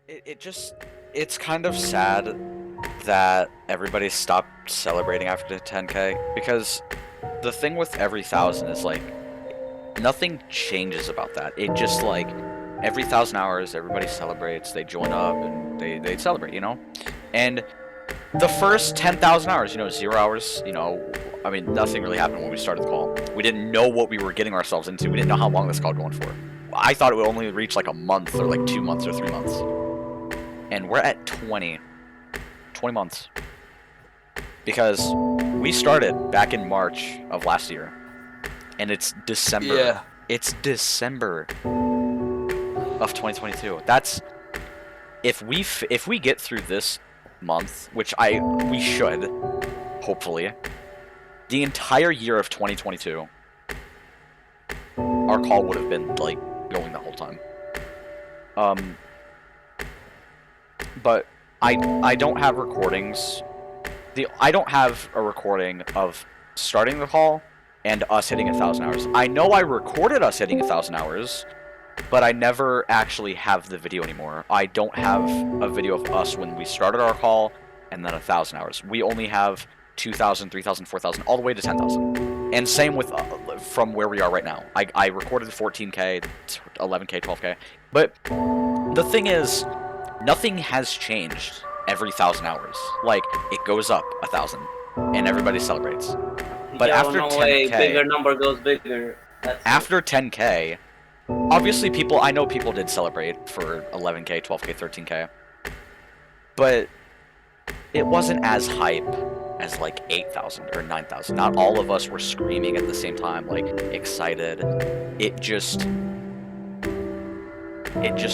it's kind of sad that everybody stopped celebrating after 10K, because the thing with every 1,000 is like nothing changes about that. It just like every 1,000 hours everybody celebrates, they join up and they celebrate, you know? And the first 10,000 hours, 0 hours, I mean, nothing really happened when we started the call. We didn't know what we were getting ourselves into. We didn't know how long this call was going for. I thought it would only reach like a month or like 2 months or 3 months. And we're at 20 months. Because we started back in March of last year. And it's December. Yeah. It's December of 2022. That's if we get through this month, which we should, hopefully, the entire year of 2022, our call would have been like going the whole time. But I don't have recordings. I don't have a recording of starting the call and us hitting 1,000 hours. I know I recorded us hitting 1,000 hours, but I never actually have the video anymore. I don't have a video of us when we started our call and then 1,000 hours. We only have 2,000, 3,000, 4,000, all the way to 10,000. And same with from where we are right now. I recorded 14K, 11K, 12K. But the thing is, nothing has changed every 1,000 hours. Like, it goes up 1,000, and everybody celebrates. But after 10K, bigger number goes bigger. After 10K, obviously I know people did celebrate for 11K, 12K, 13K. But it wasn't as hype as like 8,000 or 9,000. Not all of us were screaming at the same time, like excited. It just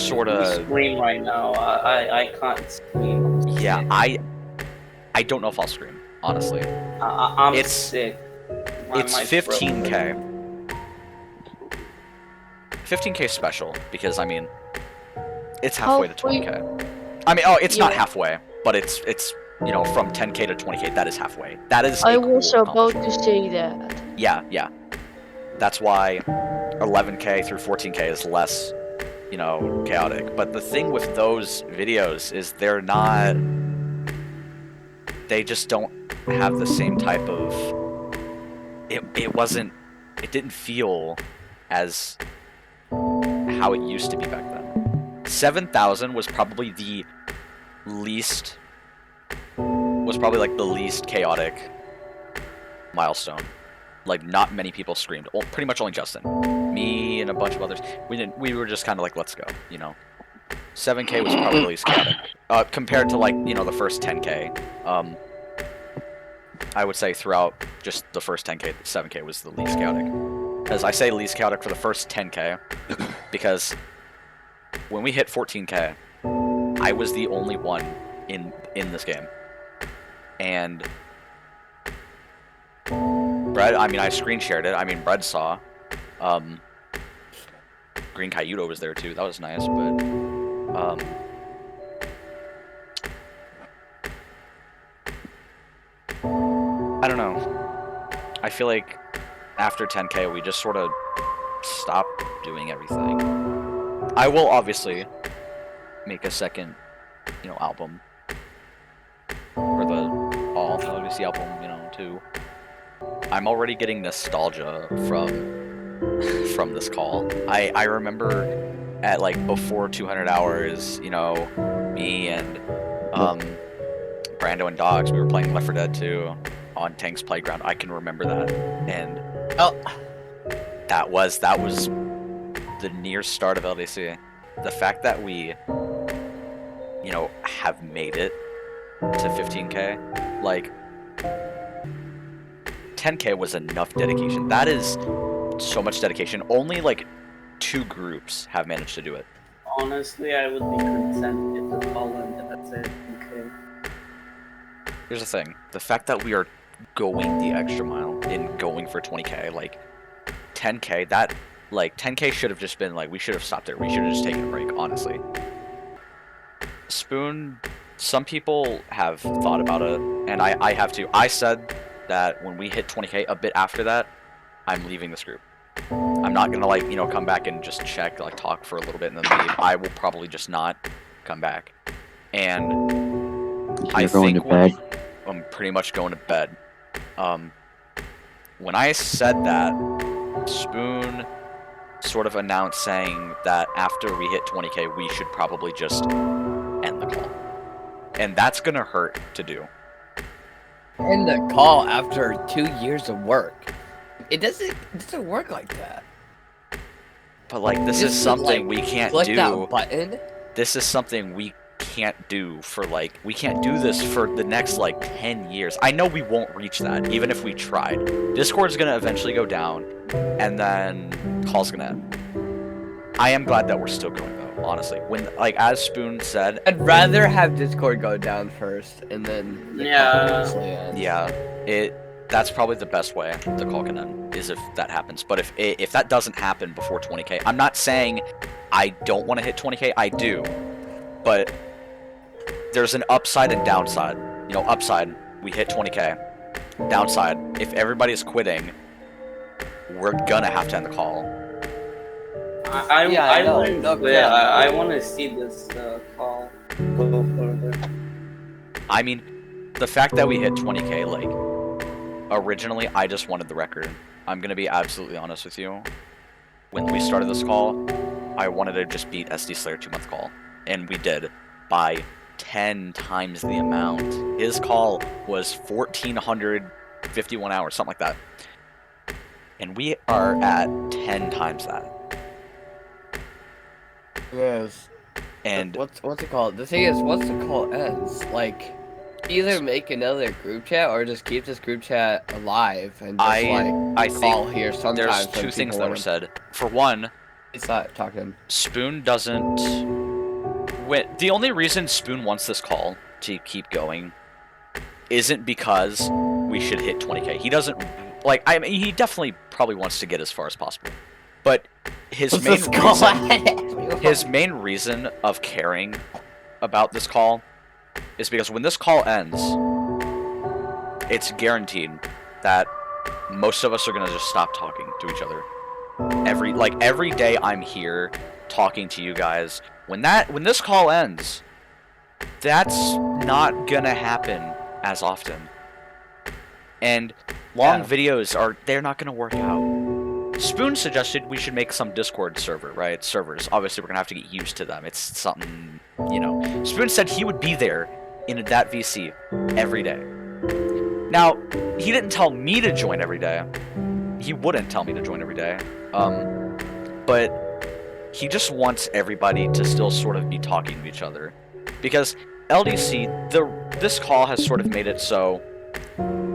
sort of scream right now. I can't scream. Yeah, I don't know if I'll scream, honestly. I'm sick. It's 15K. 15K special because I mean, it's halfway to 20K. I mean, it's not halfway, but it's from 10K to 20K. That is halfway. That is. I was about to say that. Yeah. That's why 11K through 14K is less, chaotic. But the thing with those videos is they just don't have the same type of. It didn't feel as how it used to be back then. 7,000 was probably the least chaotic milestone. Like, not many people screamed. Pretty much only Justin. Me and a bunch of others. We were just kind of like, let's go, 7K was probably the least chaotic. Compared to, like, the first 10K. I would say throughout just the first 10K, 7K was the least chaotic. Because I say least chaotic for the first 10K, because when we hit 14K, I was the only one in this game. And Brad, I mean, I screen shared it. I mean, Brad saw. Green Cayuto was there too. That was nice, but I don't know. I feel like after 10K, we just sort of stopped doing everything. I will obviously make a second, album for the All WC album, too. I'm already getting nostalgia from this call. I remember at like before 200 hours, me and Brando and Dogs, we were playing Left 4 Dead 2 on Tank's Playground. I can remember that, and that was the near start of LDC. The fact that we, have made it to 15K, like 10K was enough dedication. That is so much dedication. Only like 2 groups have managed to do it. Honestly, I would be content if the call ended at 10K. Here's the thing. The fact that we are going the extra mile in going for 20K, like 10K, 10K should have just been like, we should have stopped there. We should have just taken a break, honestly. Spoon, some people have thought about it, and I have too. I said that when we hit 20K, a bit after that, I'm leaving this group. I'm not gonna come back and just check, talk for a little bit and then leave. I will probably just not come back. And You're going to bed. I'm pretty much going to bed. When I said that, Spoon sort of announced saying that after we hit 20k, we should probably just end the call. And that's gonna hurt to do. End the call after 2 years of work. It doesn't work like that. But like, this is Just, something like, we can't click do. that button. This is something we can't do for like, we can't do this for the next like 10 years. I know we won't reach that, even if we tried. Discord's gonna eventually go down, and then call's gonna end. I am glad that we're still going though, honestly. When, like, as Spoon said, I'd rather have Discord go down first, and then the Yeah. call eventually ends. yeah, that's probably the best way the call can end, is if that happens. But if that doesn't happen before 20k, I'm not saying I don't want to hit 20k, I do. But there's an upside and downside. You know, upside, we hit 20k. Downside, if everybody's quitting, we're gonna have to end the call. I know. wouldn't No, quit. yeah. I want to see this call go further. I mean, the fact that we hit 20k, like, originally, I just wanted the record. I'm gonna be absolutely honest with you. When we started this call, I wanted to just beat SD Slayer 2-month call. And we did, by 10 times the amount. His call was 1,451 hours, something like that. And we are at 10 times that. Yes. And what's it called? The thing is, once the call ends, like, either make another group chat or just keep this group chat alive and just I call think here sometimes. there's two things that were said. For one, It's not talking. Spoon doesn't. The only reason Spoon wants this call to keep going isn't because we should hit 20k. He doesn't like. I mean, he definitely probably wants to get as far as possible, but his main reason of caring about this call is because when this call ends, it's guaranteed that most of us are gonna just stop talking to each other. Every day I'm here talking to you guys. When this call ends, that's not gonna happen as often. And long videos they're not gonna work out. Spoon suggested we should make some Discord server, right? Servers. Obviously, we're gonna have to get used to them. It's something, you know. Spoon said he would be there in that VC every day. Now, he didn't tell me to join every day. He wouldn't tell me to join every day. But he just wants everybody to still sort of be talking to each other. Because LDC, this call has sort of made it so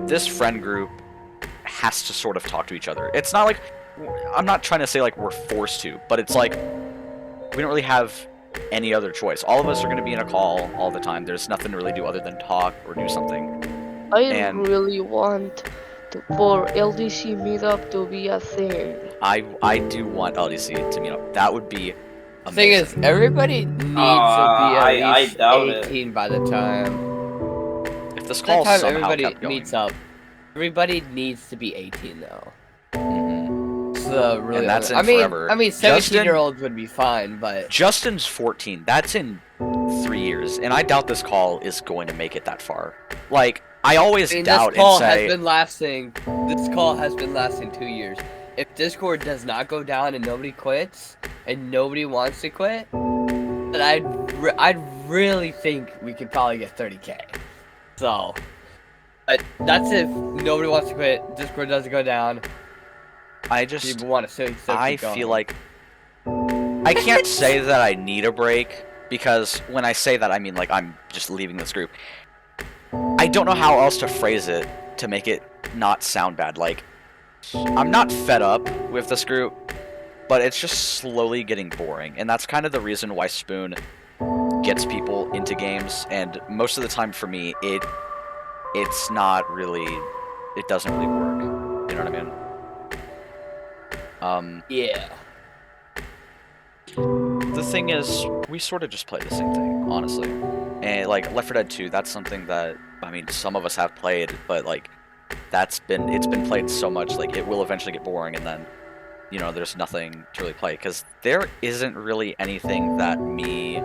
this friend group has to sort of talk to each other. It's not like, I'm not trying to say like we're forced to, but it's like we don't really have any other choice. All of us are going to be in a call all the time. There's nothing to really do other than talk or do something. I really want for LDC meetup to be a thing. I do want LDC to meet up. That would be The thing is, amazing. everybody needs to be at I least doubt it. 18 by the time. If this By call the time somehow everybody kept going. meets up, everybody needs to be 18 though. Mhm. So really, And that's in I mean, forever. 17-year-olds would be fine, but Justin's 14. That's in 3 years, and I doubt this call is going to make it that far. Like, I always doubt this call and say, has been lasting. This call has been lasting 2 years. If Discord does not go down and nobody quits, and nobody wants to quit, then I'd really think we could probably get 30k. So, but that's if nobody wants to quit. Discord doesn't go down. I just, People want to still I keep going. feel like I can't say that I need a break, because when I say that, I mean like I'm just leaving this group. I don't know how else to phrase it to make it not sound bad. Like, I'm not fed up with this group, but it's just slowly getting boring, and that's kind of the reason why Spoon gets people into games. And most of the time for me, it's not really, it doesn't really work. You know what I mean? Yeah. The thing is, we sort of just play the same thing, honestly. And like Left 4 Dead 2, that's something that, I mean, some of us have played, but like it's been played so much, like it will eventually get boring, and then, you know, there's nothing to really play, because there isn't really anything that me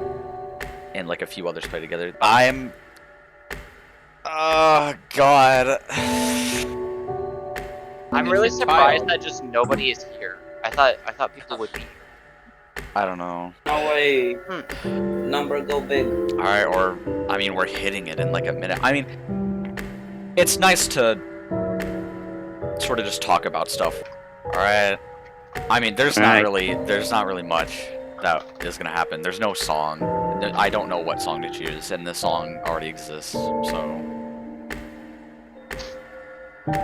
and like a few others play together. I'm. Oh God. I'm really surprised that just nobody is here. I thought people would be here. I don't know. No way. Number go big. All right, or I mean, we're hitting it in like a minute. I mean, it's nice to sort of just talk about stuff. All right. I mean, there's not really much that is gonna happen. There's no song. I don't know what song to choose, and the song already exists, so I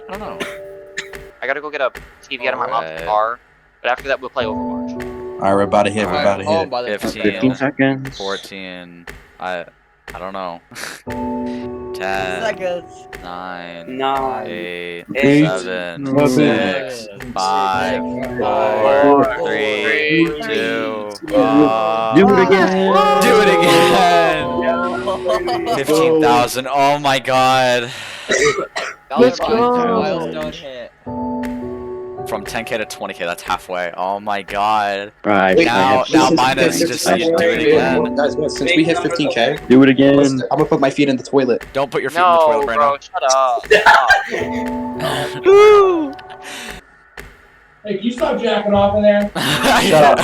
don't know. I gotta go get a TV out of my mom's car, but after that we'll play Overwatch. Alright, we're about to hit. We're about to hit. by the 15 seconds. 14. I don't know. 10, seconds. 9, 9, 8, 8, 7, 7, 6, 5, 4, 3, 2, Do it again. Do it again! 15,000. Oh my god. Let's go. Milestone hit. From 10k to 20k, that's halfway. Oh my god. Right. Now mine is just do it again. Guys, since we hit 15k, Do it again. I'm gonna put my feet in the toilet. Don't put your feet in the No, toilet right bro, shut up. Hey, can you stop jacking off in there? Shut